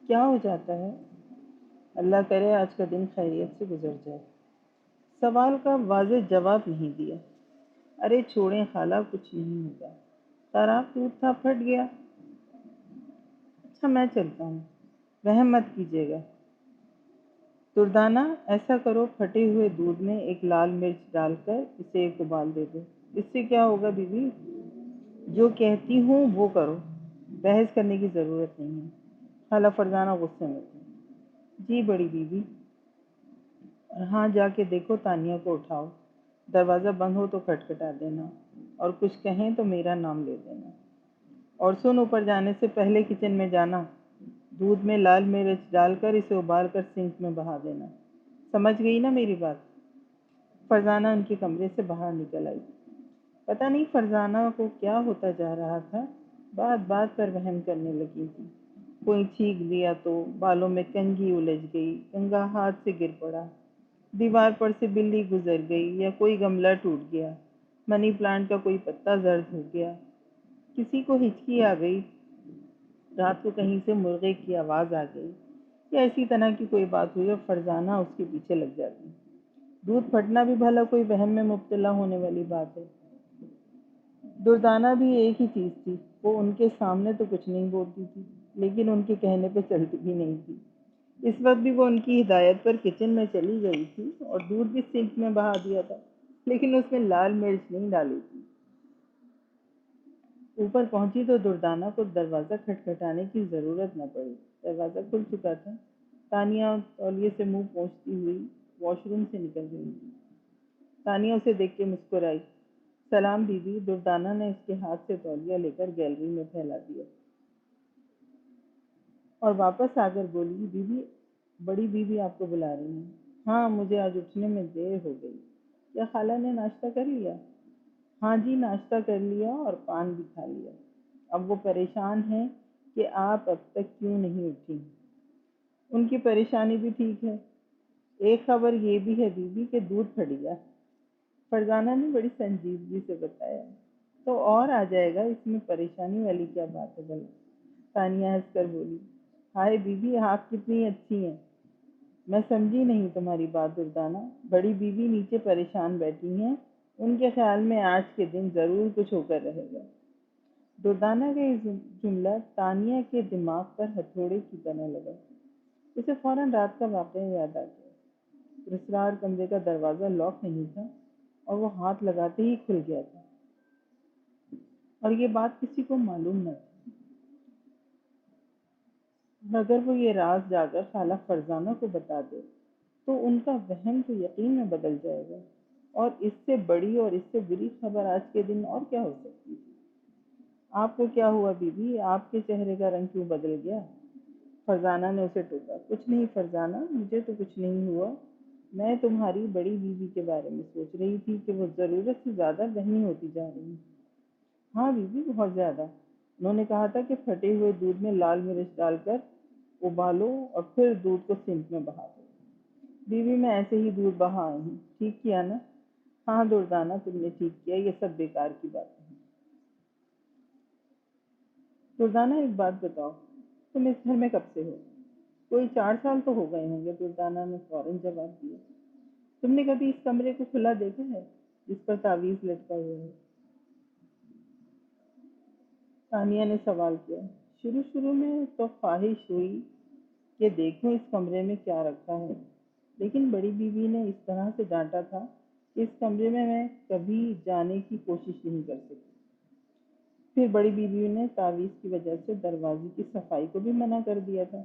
کیا ہو جاتا ہے؟ اللہ کرے آج کا دن خیریت سے گزر جائے۔ سوال کا واضح جواب نہیں دیا۔ ارے چھوڑیں خالہ، کچھ نہیں ہوگا، خراب دودھ تھا، پھٹ گیا۔ اچھا میں چلتا ہوں، وہم مت کیجیے گا۔ دردانہ، ایسا کرو، پھٹے ہوئے دودھ میں ایک لال مرچ ڈال کر اسے ایک ابال دے دو۔ اس سے کیا ہوگا بیوی؟ جو کہتی ہوں وہ کرو، بحث کرنے کی ضرورت نہیں ہے۔ خالہ فرزانہ غصے میں تھی۔ جی بڑی بیوی، اور ہاں جا کے دیکھو، تانیہ کو اٹھاؤ، دروازہ بند ہو تو کھٹکھٹا دینا، اور کچھ کہیں تو میرا نام لے دینا، اور سن، اوپر جانے سے پہلے کچن میں جانا، دودھ میں لال مرچ ڈال کر اسے ابال کر سنک میں بہا دینا۔ سمجھ گئی نا میری بات؟ فرزانہ ان کے کمرے سے باہر نکل آئی۔ پتہ نہیں فرزانہ کو کیا ہوتا جا رہا تھا، بات بات پر وہم کرنے لگی تھی۔ کوئی چھینک دیا تو بالوں میں کنگھی الجھ گئی، کنگھا ہاتھ سے گر پڑا، دیوار پر سے بلی گزر گئی، یا کوئی گملہ ٹوٹ گیا، منی پلانٹ کا کوئی پتا زرد ہو گیا، کسی کو ہچکی آ گئی، رات کو کہیں سے مرغے کی آواز آ گئی، یا اسی طرح کی کوئی بات ہوئی اور فرزانہ اس کے پیچھے لگ جاتی۔ دودھ پھٹنا بھی بھلا کوئی وہم میں مبتلا ہونے والی بات ہے؟ دردانہ بھی ایک ہی چیز تھی، وہ ان کے سامنے تو کچھ نہیں بولتی تھی، لیکن ان کے کہنے پہ چلتی بھی نہیں تھی۔ اس وقت بھی وہ ان کی ہدایت پر کچن میں چلی گئی تھی اور دودھ بھی سنک میں بہا دیا تھا، لیکن اس میں لال مرچ نہیں ڈالی تھی۔ اوپر پہنچی تو دردانہ کو دروازہ کھٹکھٹانے کی ضرورت نہ پڑی، دروازہ کھل چکا تھا۔ تانیہ تولیے سے منہ پوچھتی ہوئی واش روم سے نکل رہی تھی۔ تانیہ اسے دیکھ کے مسکرائی۔ سلام بیوی۔ دردانہ نے اس کے ہاتھ سے تولیہ لے کر گیلری میں پھیلا دیا اور واپس آ کر بولی، بیوی، بڑی بیوی آپ کو بلا رہی ہیں۔ ہاں، مجھے آج اٹھنے میں دیر ہو گئی۔ کیا خالہ نے ناشتہ کر لیا؟ ہاں جی، ناشتہ کر لیا اور پان بھی کھا لیا۔ اب وہ پریشان ہیں کہ آپ اب تک کیوں نہیں اٹھی۔ ان کی پریشانی بھی ٹھیک ہے۔ ایک خبر یہ بھی ہے بیوی کہ دودھ پھٹ گیا۔ فرزانہ نے بڑی سنجیدگی سے بتایا۔ تو اور آ جائے گا، اس میں پریشانی والی کیا بات ہے بھلا؟ تانیہ ہنس کر بولی۔ ہائے بیوی، آپ کتنی اچھی ہیں۔ میں سمجھی نہیں تمہاری بات دردانہ۔ بڑی بیوی نیچے پریشان بیٹھی ہیں، ان کے خیال میں آج کے دن ضرور کچھ ہو کر رہے گا۔ دردانہ کا یہ جملہ تانیہ کے دماغ پر ہتھوڑے کی طرح لگا۔ اسے فوراً رات کا واقعہ یاد آ گیا۔ رسرار کمرے کا دروازہ لاک نہیں تھا اور وہ ہاتھ لگاتے ہی کھل گیا تھا، اور یہ بات کسی کو معلوم نہ تھی۔ اگر وہ یہ راز جا کر خالہ فرزانہ کو بتا دے تو ان کا وہم تو یقین میں بدل جائے گا، اور اس سے بڑی اور اس سے بری خبر آج کے دن اور کیا ہو سکتی تھی؟ آپ کو کیا ہوا بیوی؟ آپ کے چہرے کا رنگ کیوں بدل گیا؟ فرزانہ نے اسے ٹوکا۔ کچھ نہیں فرزانہ، مجھے تو کچھ نہیں ہوا۔ میں تمہاری بڑی بیوی کے بارے میں سوچ رہی تھی کہ وہ ضرورت سے زیادہ وہمی ہوتی جا رہی ہے۔ ہاں بیوی، بہت زیادہ۔ انہوں نے کہا تھا کہ پھٹے ہوئے دودھ میں لال مرچ ڈال کر ابالو اور پھر دودھ کو سنک میں بہا دو۔ بیوی، میں ایسے ہی دودھ بہا آئی ہوں، ٹھیک کیا نا؟ ہاں دردانہ، تم نے ٹھیک کیا، یہ سب بیکار کی بات ہے۔ دردانہ ایک بات بتاؤ، تم اس گھر میں کب سے ہو؟ کوئی 4 سال تو ہو گئے ہوں گے، دردانہ نے فوراً جواب دیا۔ تم نے کبھی اس کمرے کو کھلا دیکھا ہے جس پر تعویذ لٹکا ہوا ہے؟ ثانیہ نے سوال کیا۔ شروع میں تو خواہش ہوئی کہ دیکھوں اس کمرے میں کیا رکھا ہے، لیکن بڑی بیوی نے اس طرح سے ڈانٹا تھا کہ اس کمرے میں کبھی جانے کی کوشش نہیں کر سکی۔ پھر بڑی بیوی نے تعویذ کی وجہ سے دروازے کی صفائی کو بھی منع کر دیا تھا،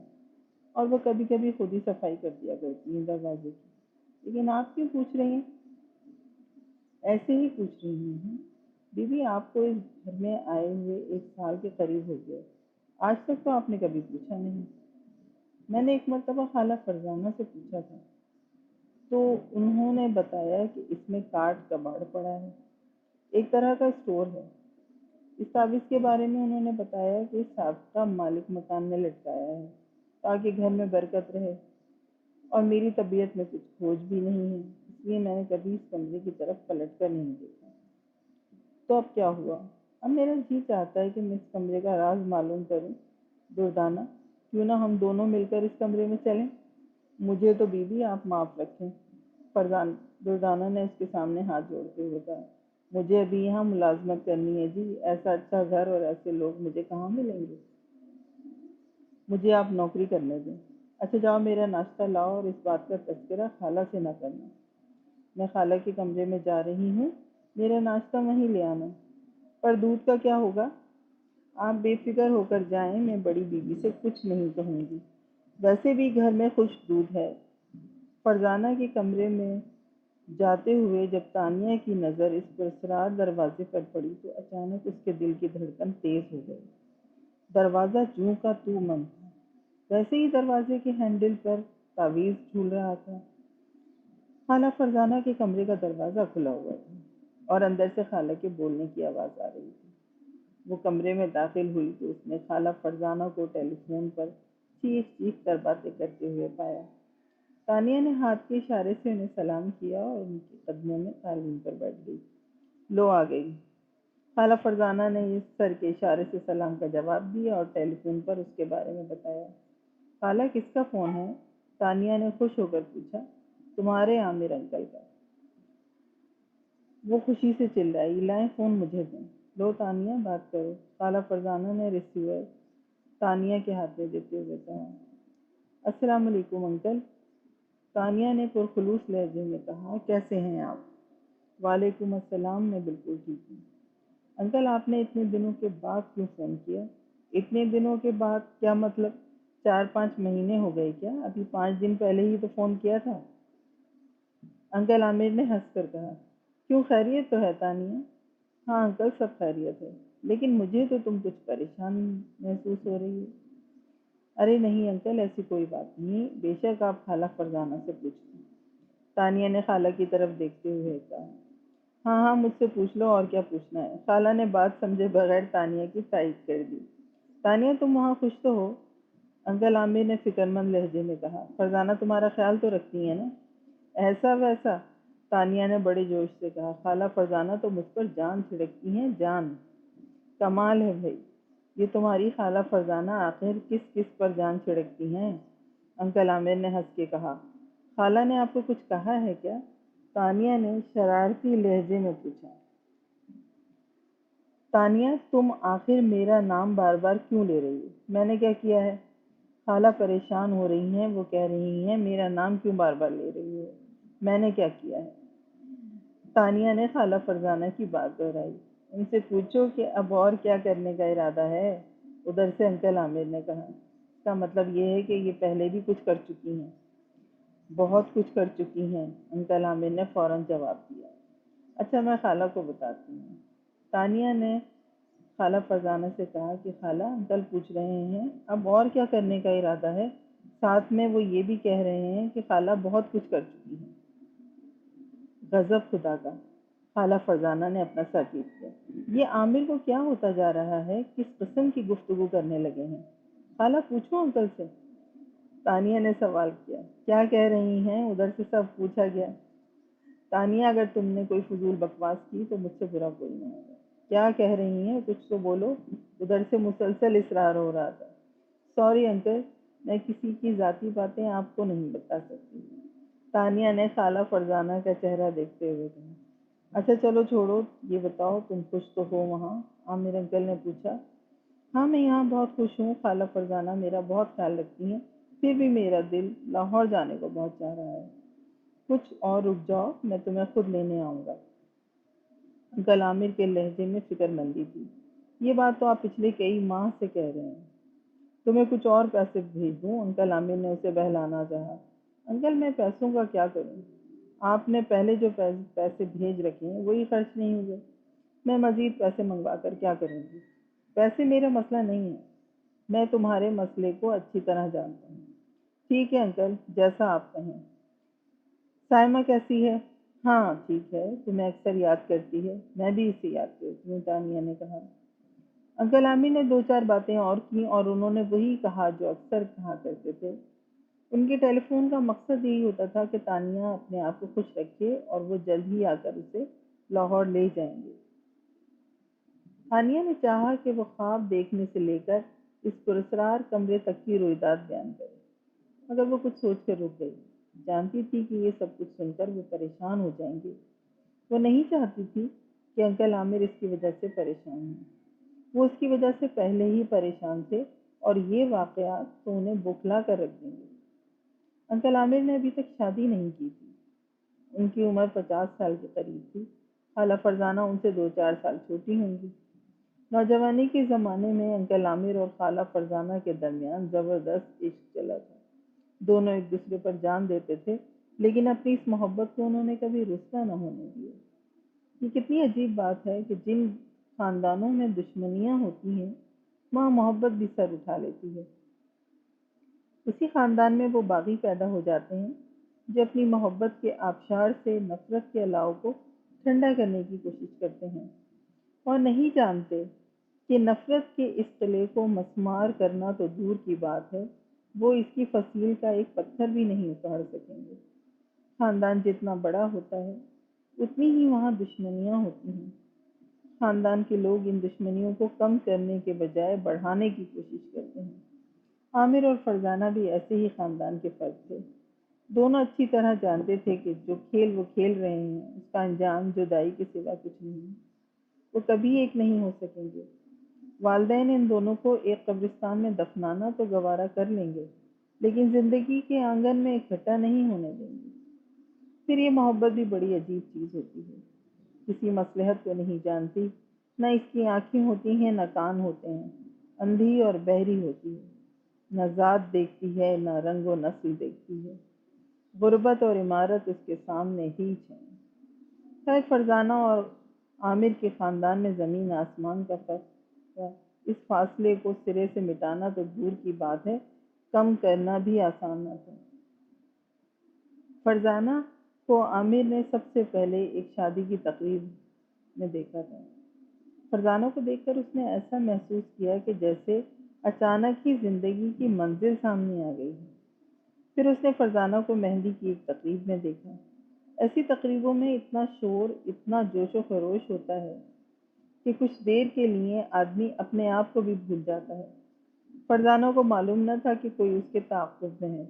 اور وہ کبھی کبھی خود ہی صفائی کر دیا کرتی ہیں دروازے کی۔ لیکن آپ کیوں پوچھ رہی ہیں؟ ایسے ہی پوچھ رہی ہوں بیوی، آپ کو اس گھر میں آئے ہوئے 1 سال کے قریب ہو گئے، آج تک تو آپ نے کبھی پوچھا نہیں۔ میں نے ایک مرتبہ خالہ فرزانہ سے پوچھا تھا، تو انہوں نے بتایا کہ اس میں کاٹ کباڑ پڑا ہے، ایک طرح کا اسٹور ہے۔ اس تعویذ کے بارے میں انہوں نے بتایا کہ سابقہ مالک مکان نے لٹکایا ہے تاکہ گھر میں برکت رہے، اور میری طبیعت میں کچھ کھوج بھی نہیں ہے، اس لیے میں نے کبھی اس کمرے کی طرف پلٹ کر نہیں دیکھا۔ تو اب کیا ہوا؟ اب میرا جی چاہتا ہے کہ میں اس کمرے کا راز معلوم کروں۔ دردانہ، کیوں نہ ہم دونوں مل کر اس کمرے میں چلیں؟ مجھے تو بیوی آپ معاف رکھیں، دردانہ نے اس کے سامنے ہاتھ جوڑتے ہوئے کہا۔ مجھے ابھی یہاں ملازمت کرنی ہے جی، ایسا اچھا گھر اور ایسے لوگ مجھے کہاں ملیں گے؟ مجھے آپ نوکری کرنے دیں۔ اچھا جاؤ میرا ناشتہ لاؤ، اور اس بات کا تذکرہ خالہ سے نہ کرنا۔ میں خالہ کے کمرے میں جا رہی ہوں، میرا ناشتہ وہیں لے آنا۔ پر دودھ کا کیا ہوگا؟ آپ بے فکر ہو کر جائیں، میں بڑی بیوی سے کچھ نہیں کہوں گی، ویسے بھی گھر میں خشک دودھ ہے۔ فرزانہ کے کمرے میں جاتے ہوئے جب تانیہ کی نظر اس پراسرار دروازے پر پڑی تو اچانک اس کے دل کی دھڑکن تیز ہو گئی۔ دروازہ جوں کا تو بند تھا، ویسے ہی دروازے کے ہینڈل پر تعویذ جھول رہا تھا۔ خالہ فرزانہ کے کمرے کا دروازہ کھلا ہوا تھا اور اندر سے خالہ کے بولنے کی آواز آ رہی تھی۔ وہ کمرے میں داخل ہوئی تو اس نے خالہ فرزانہ کو ٹیلی فون پر چیخ چیخ کر باتیں کرتے ہوئے پایا۔ تانیہ نے ہاتھ کے اشارے سے انہیں سلام کیا اور ان کے قدموں میں تعلیم پر بیٹھ گئی۔ لو آ گئی۔ خالہ فرزانہ نے اس سر کے اشارے سے سلام کا جواب دیا اور ٹیلی فون پر اس کے بارے میں بتایا۔ خالہ کس کا فون ہے؟ تانیہ نے خوش ہو کر پوچھا۔ تمہارے عامر انکل کا۔ وہ خوشی سے چلائی، لائیں فون مجھے دیں۔ لو تانیہ بات کرو۔ خالہ فرزانہ نے ریسیور تانیہ کے ہاتھ میں دیتے ہوئے کہا۔ السلام علیکم انکل، تانیہ نے پرخلوص لہجے میں کہا۔ کیسے ہیں آپ؟ وعلیکم السلام، میں بالکل ٹھیک ہوں۔ انکل آپ نے اتنے دنوں کے بعد کیوں فون کیا؟ اتنے دنوں کے بعد کیا مطلب؟ 4-5 مہینے ہو گئے کیا؟ ابھی 5 دن پہلے ہی تو فون کیا تھا۔ انکل عامر نے ہنس کر کہا۔ کیوں، خیریت تو ہے تانیہ؟ ہاں انکل سب خیریت ہے، لیکن مجھے تو تم کچھ پریشان محسوس ہو رہی ہے۔ ارے نہیں انکل، ایسی کوئی بات نہیں، بے شک آپ خالہ فرزانہ سے پوچھیں۔ تانیہ نے خالہ کی طرف دیکھتے ہوئے کہا۔ ہاں ہاں مجھ سے پوچھ لو، اور کیا پوچھنا ہے؟ خالہ نے بات سمجھے بغیر تانیہ کی تائید کر دی۔ تانیہ تم وہاں خوش تو ہو؟ انکل عامر نے فکر مند لہجے میں کہا۔ فرزانہ تمہارا خیال تو رکھتی ہے نا؟ ایسا ویسا؟ تانیہ نے بڑے جوش سے کہا۔ خالہ فرزانہ تو مجھ پر جان چھڑکتی ہیں، جان۔ کمال ہے بھائی، یہ تمہاری خالہ فرزانہ آخر کس کس پر جان چھڑکتی ہیں؟ انکل عامر نے ہنس کے کہا۔ خالہ نے آپ کو کچھ کہا ہے کیا؟ تانیہ نے شرارتی لہجے میں پوچھا۔ تانیہ تم آخر میرا نام بار بار کیوں لے رہی ہو؟ میں نے کیا کیا ہے؟ خالہ پریشان ہو رہی ہیں، وہ کہہ رہی ہیں میرا نام کیوں بار بار لے رہی ہو؟ میں نے کیا کیا ہے؟ تانیہ نے خالہ فرزانہ کی بات دہرائی۔ ان سے پوچھو کہ اب اور کیا کرنے کا ارادہ ہے؟ ادھر سے انکل عامر نے کہا۔ اس کا مطلب یہ ہے کہ یہ پہلے بھی کچھ کر چکی ہیں؟ بہت کچھ کر چکی ہیں، انکل عامر نے فوراً جواب دیا۔ اچھا میں خالہ کو بتاتی ہوں۔ تانیہ نے خالہ فرزانہ سے کہا کہ خالہ انکل پوچھ رہے ہیں اب اور کیا کرنے کا ارادہ ہے، ساتھ میں وہ یہ بھی کہہ رہے ہیں کہ خالہ بہت کچھ کر چکی ہیں۔ غضب خدا کا! خالہ فرزانہ نے اپنا سر پیٹ کیا۔ یہ عامر کو کیا ہوتا جا رہا ہے؟ کس قسم کی گفتگو کرنے لگے ہیں؟ خالہ پوچھو انکل سے، تانیہ نے سوال کیا۔ کیا کہہ رہی ہیں؟ ادھر سے سب پوچھا گیا۔ تانیہ اگر تم نے کوئی فضول بکواس کی تو مجھ سے برا کوئی نہ ہوگا۔ کیا کہہ رہی ہیں؟ کچھ تو بولو، ادھر سے مسلسل اصرار ہو رہا تھا۔ سوری انکل، میں کسی کی ذاتی باتیں آپ کو نہیں بتا سکتی، تانیہ نے خالہ فرزانہ کا چہرہ دیکھتے ہوئے کہا۔ اچھا چلو چھوڑو، یہ بتاؤ تم خوش تو ہو وہاں؟ عامر انکل نے پوچھا۔ ہاں میں یہاں بہت خوش ہوں، خالہ فرزانہ میرا بہت خیال رکھتی ہیں، پھر بھی میرا دل لاہور جانے کو بہت چاہ رہا ہے۔ کچھ اور رک جاؤ، میں تمہیں خود لینے آؤں گا۔ انکل عامر کے لہجے میں فکر مندی تھی۔ یہ بات تو آپ پچھلے کئی ماہ سے کہہ رہے ہیں۔ تمہیں کچھ اور پیسے بھیج دوں؟ انکل عامر نے اسے بہلانا چاہا۔ انکل میں پیسوں کا کیا کروں؟ آپ نے پہلے جو پیسے بھیج رکھے ہیں وہی خرچ نہیں ہوئے، میں مزید پیسے منگوا کر کیا کروں گی؟ پیسے میرا مسئلہ نہیں ہے، میں تمہارے مسئلے کو اچھی طرح جانتا ہوں۔ ٹھیک ہے انکل، جیسا آپ کہیں۔ سائمہ کیسی ہے؟ ہاں ٹھیک ہے، تمہیں اکثر یاد کرتی ہے، میں بھی اسے یاد کرتی ہوں، تانیہ نے کہا۔ انکل عامر نے 2-4 باتیں اور کیں اور انہوں نے وہی کہا جو اکثر کہا کرتے تھے۔ ان کے ٹیلی فون کا مقصد یہی ہوتا تھا کہ تانیہ اپنے آپ کو خوش رکھے اور وہ جلد ہی آ کر اسے لاہور لے جائیں گے۔ تانیہ نے چاہا کہ وہ خواب دیکھنے سے لے کر اس پراسرار کمرے تک کی رویداد بیان کرے، مگر وہ کچھ سوچ کر رک گئی۔ جانتی تھی کہ یہ سب کچھ سن کر وہ پریشان ہو جائیں گے۔ وہ نہیں چاہتی تھی کہ انکل عامر اس کی وجہ سے پریشان ہوں۔ وہ اس کی وجہ سے پہلے ہی پریشان تھے اور یہ واقعات تو انہیں بوکھلا کر رکھ دیں گے۔ انکل عامر نے ابھی تک شادی نہیں کی تھی۔ ان کی عمر 50 سال کے قریب تھی۔ خالہ فرزانہ ان سے 2-4 سال چھوٹی ہوں گی۔ نوجوانی کے زمانے میں انکل عامر اور خالہ فرزانہ کے درمیان زبردست عشق چلا تھا۔ دونوں ایک دوسرے پر جان دیتے تھے، لیکن اپنی اس محبت کو انہوں نے کبھی رسوا نہ ہونے دیا۔ یہ کتنی عجیب بات ہے کہ جن خاندانوں میں دشمنیاں ہوتی ہیں، وہاں محبت بھی سر اٹھا لیتی ہے۔ اسی خاندان میں وہ باغی پیدا ہو جاتے ہیں جو اپنی محبت کے آبشار سے نفرت کے الاؤ کو ٹھنڈا کرنے کی کوشش کرتے ہیں، اور نہیں جانتے کہ نفرت کے اس قلعے کو مسمار کرنا تو دور کی بات ہے، وہ اس کی فصیل کا ایک پتھر بھی نہیں اکھاڑ سکیں گے۔ خاندان جتنا بڑا ہوتا ہے، اتنی ہی وہاں دشمنیاں ہوتی ہیں۔ خاندان کے لوگ ان دشمنیوں کو کم کرنے کے بجائے بڑھانے کی کوشش کرتے ہیں۔ عامر اور فرزانہ بھی ایسے ہی خاندان کے فرد تھے۔ دونوں اچھی طرح جانتے تھے کہ جو کھیل وہ کھیل رہے ہیں، اس کا انجام جدائی کے سوا کچھ نہیں۔ وہ کبھی ایک نہیں ہو سکیں گے۔ والدین ان دونوں کو ایک قبرستان میں دفنانا تو گوارا کر لیں گے، لیکن زندگی کے آنگن میں اکٹھا نہیں ہونے دیں گے۔ پھر یہ محبت بھی بڑی عجیب چیز ہوتی ہے۔ کسی مصلحت کو نہیں جانتی، نہ اس کی آنکھیں ہوتی ہیں نہ کان ہوتے ہیں، اندھی اور بہری ہوتی ہے، نہ ذات دیکھتی ہے نہ رنگ و نسل دیکھتی ہے۔ غربت اور عمارت اس کے سامنے ہیچ ہے۔ خیر، فرزانہ اور عامر کے خاندان میں زمین آسمان کا فرق تھا۔ اس فاصلے کو سرے سے مٹانا تو دور کی بات ہے، کم کرنا بھی آسان نہ تھا۔ فرزانہ کو عامر نے سب سے پہلے ایک شادی کی تقریب میں دیکھا تھا۔ فرزانہ کو دیکھ کر اس نے ایسا محسوس کیا کہ جیسے اچانک ہی زندگی کی منزل سامنے آ گئی ہے۔ پھر اس نے فرزانہ کو مہندی کی ایک تقریب میں دیکھا۔ ایسی تقریبوں میں اتنا شور، اتنا جوش و خروش ہوتا ہے کہ کچھ دیر کے لیے آدمی اپنے آپ کو بھی بھول جاتا ہے۔ فرزانہ کو معلوم نہ تھا کہ کوئی اس کے تعاقب میں ہے۔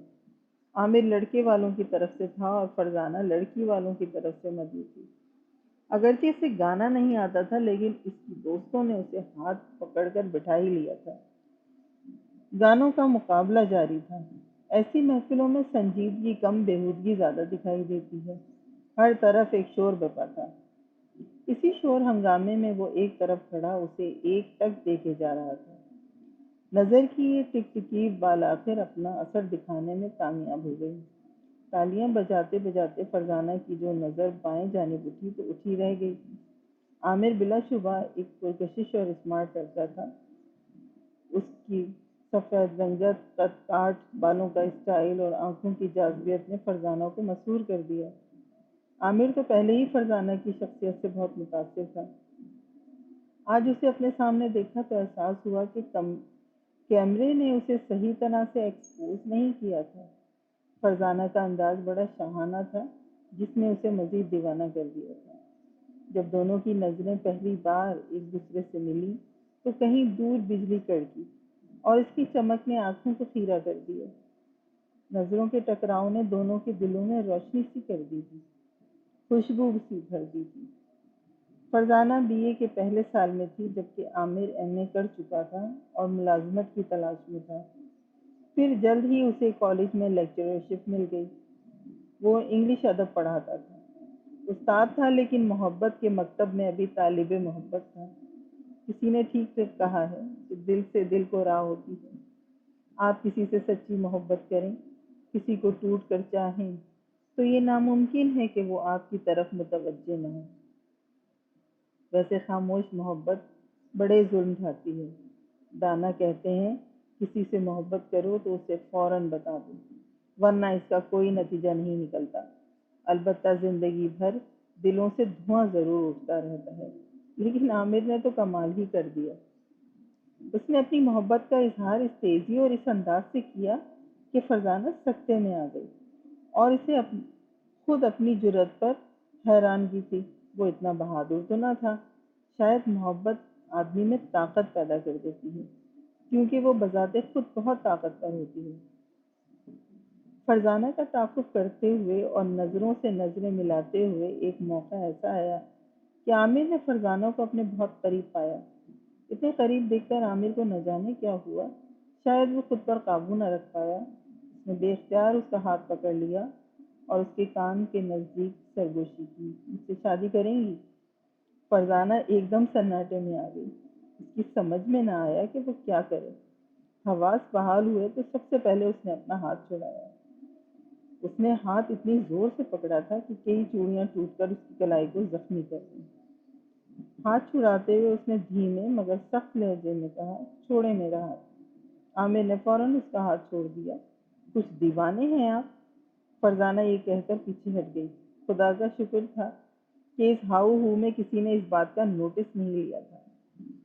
عامر لڑکے والوں کی طرف سے تھا اور فرزانہ لڑکی والوں کی طرف سے مدعو تھی۔ اگرچہ اسے گانا نہیں آتا تھا، لیکن اس کی دوستوں نے اسے ہاتھ پکڑ کر بٹھا ہی لیا تھا۔ گانوں کا مقابلہ جاری تھا۔ ایسی محفلوں میں سنجیدگی کم، بےہودگی زیادہ دکھائی دیتی ہے۔ ہر طرف ایک شور بپا تھا۔ اسی شور ہنگامے میں وہ ایک طرف کھڑا اسے ایک ٹک دیکھے جا رہا تھا۔ نظر کی یہ ٹک ٹکی بالآخر اپنا اثر دکھانے میں کامیاب ہو گئی۔ تالیاں بجاتے بجاتے فرزانہ کی جو نظر بائیں جانب اٹھی تو اٹھی رہ گئی۔ عامر بلا شبہ ایک پرکشش اور اسمارٹ لڑکا تھا۔ اس کی سفید رنگت، قد کاٹ بالوں کا اسٹائل اور آنکھوں کی جاذبیت نے فرزانہ کو مسحور کر دیا۔ عامر تو پہلے ہی فرزانہ کی شخصیت سے بہت متاثر تھا۔ آج اسے اپنے سامنے دیکھا تو احساس ہوا کہ کیمرے نے اسے صحیح طرح سے ایکسپوز نہیں کیا تھا۔ فرزانہ کا انداز بڑا شاہانہ تھا، جس نے اسے مزید دیوانہ کر دیا تھا۔ جب دونوں کی نظریں پہلی بار ایک دوسرے سے ملی تو کہیں دور بجلی کڑکی اور اس کی چمک نے آنکھوں کو خیرہ کر دیا۔ نظروں کے ٹکراؤ نے دونوں کے دلوں میں روشنی سی کر دی تھی، خوشبو سی بھر دی تھی۔ فرزانہ BA کے پہلے سال میں تھی، جبکہ عامر MA کر چکا تھا اور ملازمت کی تلاش میں تھا۔ پھر جلد ہی اسے کالج میں لیکچررشپ مل گئی۔ وہ انگلش ادب پڑھاتا تھا۔ استاد تھا، لیکن محبت کے مکتب میں ابھی طالب محبت تھا۔ کسی نے ٹھیک سے کہا ہے کہ دل سے دل کو راہ ہوتی ہے۔ آپ کسی سے سچی محبت کریں، کسی کو ٹوٹ کر چاہیں، تو یہ ناممکن ہے کہ وہ آپ کی طرف متوجہ نہ ہو۔ ویسے خاموش محبت بڑے ظلم ڈھاتی ہے۔ دانا کہتے ہیں کسی سے محبت کرو تو اسے فوراً بتا دو، ورنہ اس کا کوئی نتیجہ نہیں نکلتا۔ البتہ زندگی بھر دلوں سے دھواں ضرور اٹھتا رہتا ہے۔ لیکن عامر نے تو کمال ہی کر دیا۔ اس نے اپنی محبت کا اظہار اس تیزی اور اس انداز سے کیا کہ فرزانہ سکتے میں آ گئی، اور اسے خود اپنی جرأت پر حیرانگی تھی۔ وہ اتنا بہادر تو نہ تھا۔ شاید محبت آدمی میں طاقت پیدا کر دیتی ہے۔ کیونکہ وہ بذات خود بہت طاقتور ہوتی ہے۔ فرزانہ کا تعاقب کرتے ہوئے اور نظروں سے نظریں ملاتے ہوئے ایک موقع ایسا آیا کہ عامر نے فرزانہ کو اپنے بہت قریب پایا۔ اتنے قریب دیکھ کر عامر کو نہ جانے کیا ہوا، شاید وہ خود پر قابو نہ رکھ پایا۔ اس نے بے اختیار اس کا ہاتھ پکڑ لیا اور اس کے کان کے نزدیک سرگوشی کی، مجھ سے شادی کریں گی؟ فرزانہ ایک دم سناٹے میں آ گئی۔ اس کی سمجھ میں نہ آیا کہ وہ کیا کرے۔ حواس بحال ہوئے تو سب سے پہلے اس نے اپنا ہاتھ چھڑایا۔ اس نے ہاتھ اتنی زور سے پکڑا تھا کہ کئی چوڑیاں ٹوٹ کر اس کی کلائی کو زخمی کر دیں۔ ہاتھ چھڑاتے ہوئے اس نے دھیمے مگر سخت لہجے میں کہا، چھوڑے میرا ہاتھ۔ عامر نے فوراً اس کا ہاتھ چھوڑ دیا۔ کچھ دیوانے ہیں آپ؟ فرزانہ یہ کہہ کر پیچھے ہٹ گئی۔ خدا کا شکر تھا کہ اس ہاؤ ہو میں کسی نے اس بات کا نوٹس نہیں لیا تھا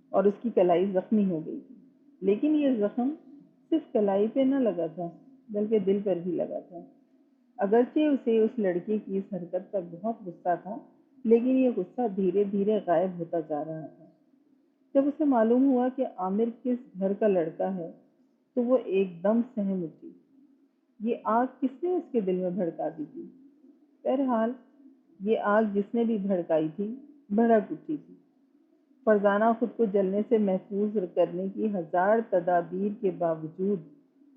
اور اس کی کلائی زخمی ہو گئی تھی۔ لیکن یہ زخم صرف کلائی پہ نہ لگا تھا بلکہ دل پر بھی لگا تھا۔ اگرچہ اسے اس لڑکے کی اس حرکت پر بہت غصہ تھا، لیکن یہ غصہ دھیرے دھیرے غائب ہوتا جا رہا تھا۔ جب اسے معلوم ہوا کہ عامر کس گھر کا لڑکا ہے تو وہ ایک دم سہم اٹھی۔ یہ آگ کس نے اس کے دل میں بھڑکا دی تھی؟ بہرحال یہ آگ جس نے بھی بھڑکائی تھی بھڑک اٹھی تھی۔ فرزانہ خود کو جلنے سے محفوظ کرنے کی ہزار تدابیر کے باوجود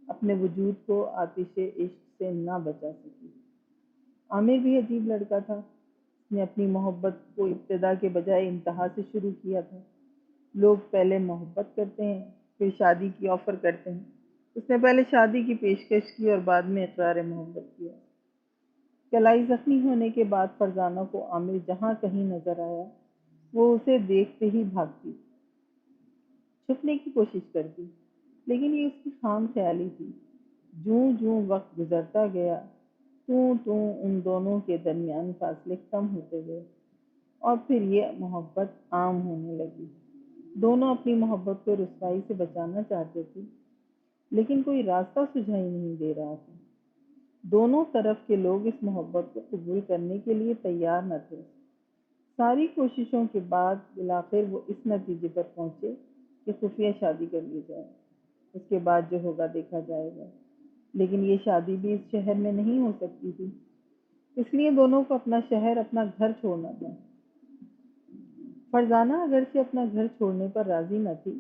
اپنے وجود کو آتش عشق سے نہ بچا سکی۔ عامر بھی عجیب لڑکا تھا۔ اس نے اپنی محبت کو ابتدا کے بجائے انتہا سے شروع کیا تھا۔ لوگ پہلے محبت کرتے ہیں پھر شادی کی آفر کرتے ہیں۔ اس نے پہلے شادی کی پیشکش کی اور بعد میں اقرار محبت کیا۔ کلائی زخمی ہونے کے بعد فرزانہ کو عامر جہاں کہیں نظر آیا وہ اسے دیکھتے ہی بھاگتی، چھپنے کی کوشش کرتی، لیکن یہ اس کی خام خیالی تھی۔ جوں جوں وقت گزرتا گیا توں ان دونوں کے درمیان فاصلے کم ہوتے گئے اور پھر یہ محبت عام ہونے لگی۔ دونوں اپنی محبت کو رسوائی سے بچانا چاہتے تھے، لیکن کوئی راستہ سجھائی نہیں دے رہا تھا۔ دونوں طرف کے لوگ اس محبت کو قبول کرنے کے لیے تیار نہ تھے۔ ساری کوششوں کے بعد بالآخر وہ اس نتیجے پر پہنچے کہ خفیہ شادی کر لی جائے، اس کے بعد جو ہوگا دیکھا جائے گا۔ لیکن یہ شادی بھی اس شہر میں نہیں ہو سکتی تھی، اس لیے دونوں کو اپنا شہر، اپنا گھر چھوڑنا تھا۔ فرزانہ اگرچہ اپنا گھر چھوڑنے پر راضی نہ تھی،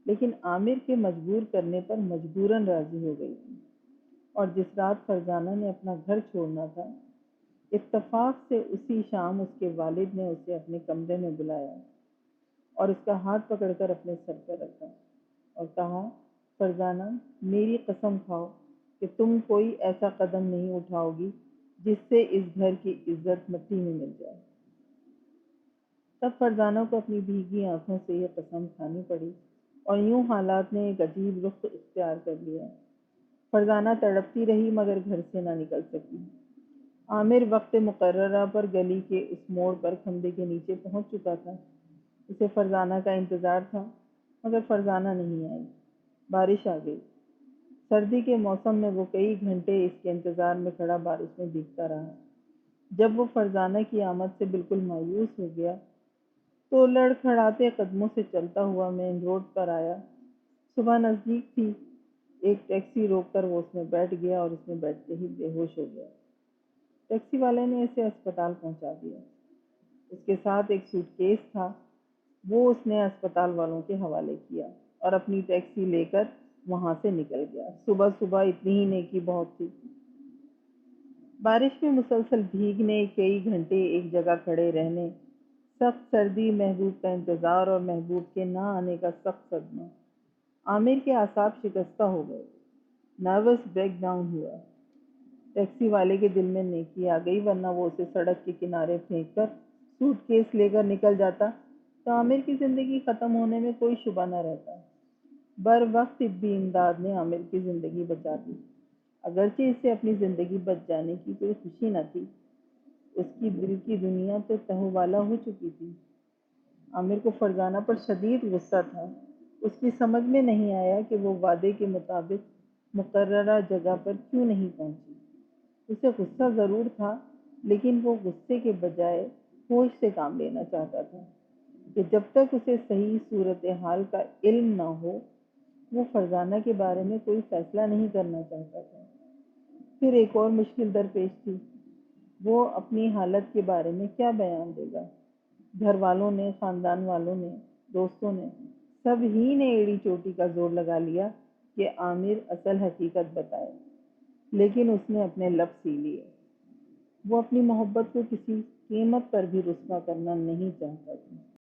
لیکن عامر کے مجبور کرنے پر مجبوراً راضی ہو گئی تھی۔ اور جس رات فرزانہ نے اپنا گھر چھوڑنا تھا، اتفاق سے اسی شام اس کے والد نے اسے اپنے کمرے میں بلایا اور اس کا ہاتھ پکڑ کر اپنے سر پر رکھا اور کہا، فرزانہ میری قسم کھاؤ کہ تم کوئی ایسا قدم نہیں اٹھاؤ گی جس سے اس گھر کی عزت مٹی میں مل جائے۔ تب فرزانہ کو اپنی بھیگی آنکھوں سے یہ قسم کھانی پڑی اور یوں حالات نے ایک عجیب رخ اختیار کر لیا۔ فرزانہ تڑپتی رہی مگر گھر سے نہ نکل سکی۔ عامر وقت مقررہ پر گلی کے اس موڑ پر کھمبے کے نیچے پہنچ چکا تھا۔ اسے فرزانہ کا انتظار تھا مگر فرزانہ نہیں آئی۔ بارش آ گئی۔ سردی کے موسم میں وہ کئی گھنٹے اس کے انتظار میں کھڑا بارش میں بھیگتا رہا۔ جب وہ فرزانہ کی آمد سے بالکل مایوس ہو گیا تو لڑکھڑاتے قدموں سے چلتا ہوا مین روڈ پر آیا۔ صبح نزدیک تھی۔ ایک ٹیکسی روک کر وہ اس میں بیٹھ گیا اور اس میں بیٹھتے ہی بے ہوش ہو گیا۔ ٹیکسی والے نے اسے اسپتال پہنچا دیا۔ اس کے ساتھ ایک سوٹ کیس تھا، وہ اس نے اسپتال والوں کے حوالے کیا اور اپنی ٹیکسی لے کر وہاں سے نکل گیا۔ صبح صبح اتنی ہی نیکی بہت تھی۔ بارش میں مسلسل بھیگنے، کئی گھنٹے ایک جگہ کھڑے رہنے، سخت سردی، محبوب کا انتظار اور محبوب کے نہ آنے کا سخت صدمہ، عامر کے اعصاب شکستہ ہو گئے۔ نروس بریک ڈاؤن ہوا۔ ٹیکسی والے کے دل میں نیکی آ گئی، ورنہ وہ اسے سڑک کے کنارے پھینک کر سوٹ کیس لے کر نکل جاتا تو عامر کی زندگی ختم ہونے میں کوئی شبہ نہ رہتا۔ بر وقت طبی امداد نے عامر کی زندگی بچا دی۔ اگرچہ اسے اپنی زندگی بچ جانے کی کوئی خوشی نہ تھی، اس کی دل کی دنیا تو تہوالا ہو چکی تھی۔ عامر کو فرزانہ پر شدید غصہ تھا۔ اس کی سمجھ میں نہیں آیا کہ وہ وعدے کے مطابق مقررہ جگہ پر کیوں نہیں پہنچی۔ اسے غصہ ضرور تھا، لیکن وہ غصے کے بجائے ہوش سے کام لینا چاہتا تھا کہ جب تک اسے صحیح صورتحال کا علم نہ ہو وہ فرزانہ کے بارے میں کوئی فیصلہ نہیں کرنا چاہتا تھا۔ پھر ایک اور مشکل درپیش تھی، وہ اپنی حالت کے بارے میں کیا بیان دے گا؟ گھر والوں نے، خاندان والوں نے، دوستوں نے، سب ہی نے ایڑی چوٹی کا زور لگا لیا کہ عامر اصل حقیقت بتائے، لیکن اس نے اپنے لب سی لیے۔ وہ اپنی محبت کو کسی قیمت پر بھی رسوا کرنا نہیں چاہتا تھا۔